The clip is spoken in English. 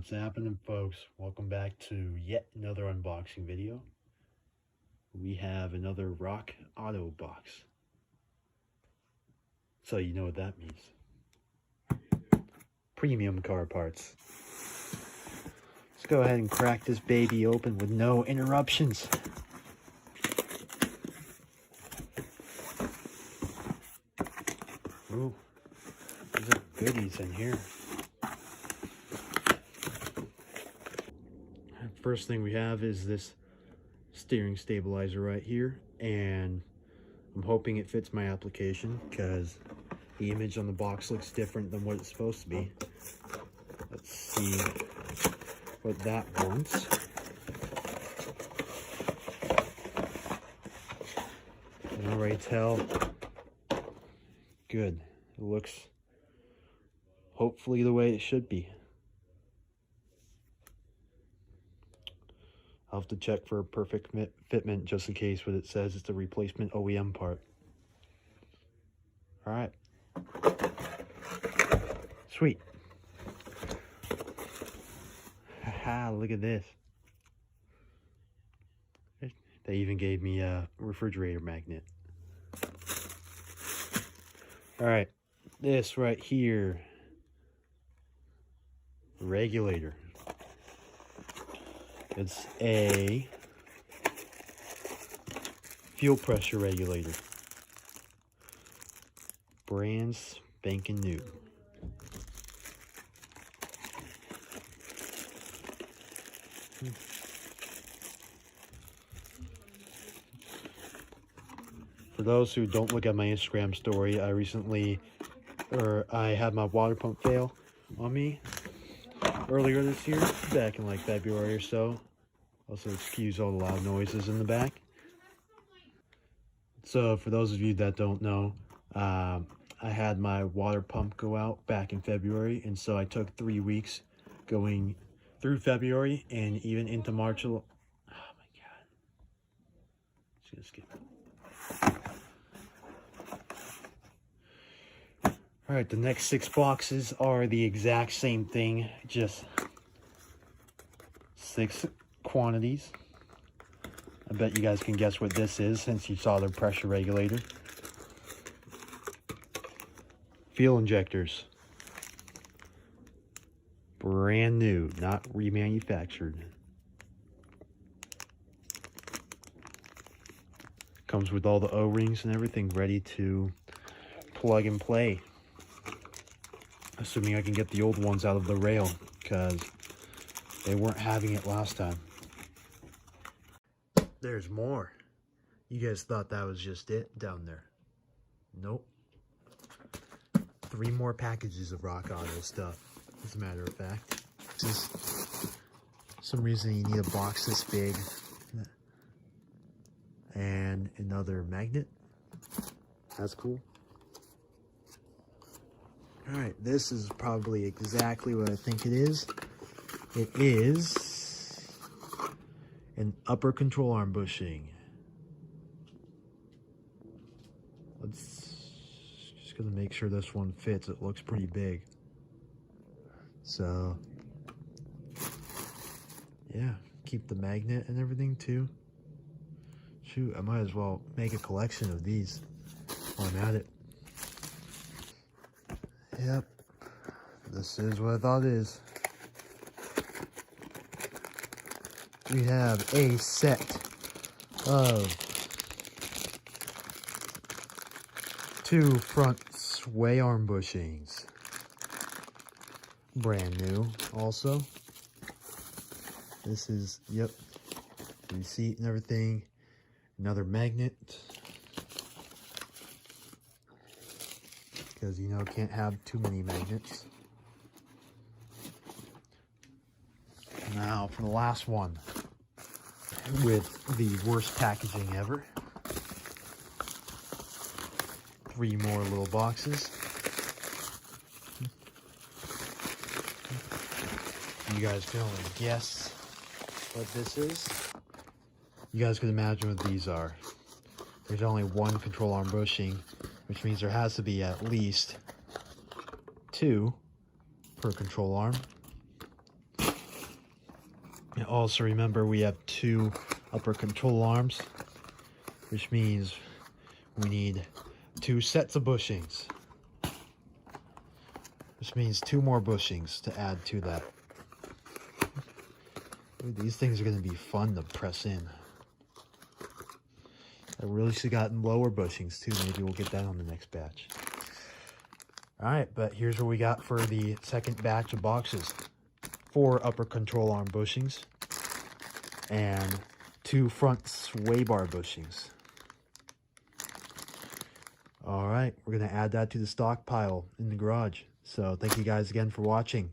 What's happening, folks? Welcome back to yet another unboxing video. We have another Rock Auto box. So you know what that means. Premium car parts. Let's go ahead and crack this baby open with no interruptions. Ooh, there's some goodies in here. First thing we have is this steering stabilizer right here, and I'm hoping it fits my application because the image on the box looks different than what it's supposed to be. Let's see what that wants. I can already tell. Good. It looks hopefully the way it should be. I'll have to check for a perfect fitment just in case what it says it's a replacement OEM part. Alright. Sweet. Haha, look at this. They even gave me a refrigerator magnet. Alright, this right here. Regulator. It's a fuel pressure regulator. Brand spanking new. For those who don't look at my Instagram story, I had my water pump fail on me earlier this year, back in like February or so. Also excuse all the loud noises in the back. So for those of you that don't know, I had my water pump go out back in February, and so I took 3 weeks going through February and even into March. Oh my god. Just gonna skip it. Alright, the next 6 boxes are the exact same thing, just 6 quantities. I bet you guys can guess what this is since you saw the pressure regulator. Fuel injectors. Brand new, not remanufactured. Comes with all the O-rings and everything ready to plug and play. Assuming I can get the old ones out of the rail, because they weren't having it last time. There's more. You guys thought that was just it down there. Nope. 3 more packages of Rock Auto stuff, as a matter of fact. Just some reason you need a box this big. And another magnet. That's cool. Alright, this is probably exactly what I think it is. It is an upper control arm bushing. Just gonna make sure this one fits. It looks pretty big. So, yeah, keep the magnet and everything too. Shoot, I might as well make a collection of these while I'm at it. Yep, this is what I thought it is. We have a set of 2 front sway arm bushings. Brand new also. This is, yep, receipt and everything. Another magnet. Because, you know, can't have too many magnets. Now for the last one, with the worst packaging ever. 3 more little boxes. You guys can only guess what this is. You guys can imagine what these are. There's only 1 control arm bushing, which means there has to be at least 2 per control arm. Also remember we have 2 upper control arms, which means we need 2 sets of bushings. Which means 2 more bushings to add to that. Ooh, these things are going to be fun to press in. I really should have gotten lower bushings too. Maybe we'll get that on the next batch. Alright, but here's what we got for the second batch of boxes. 4 upper control arm bushings and 2 front sway bar bushings. Alright, we're going to add that to the stockpile in the garage. So thank you guys again for watching.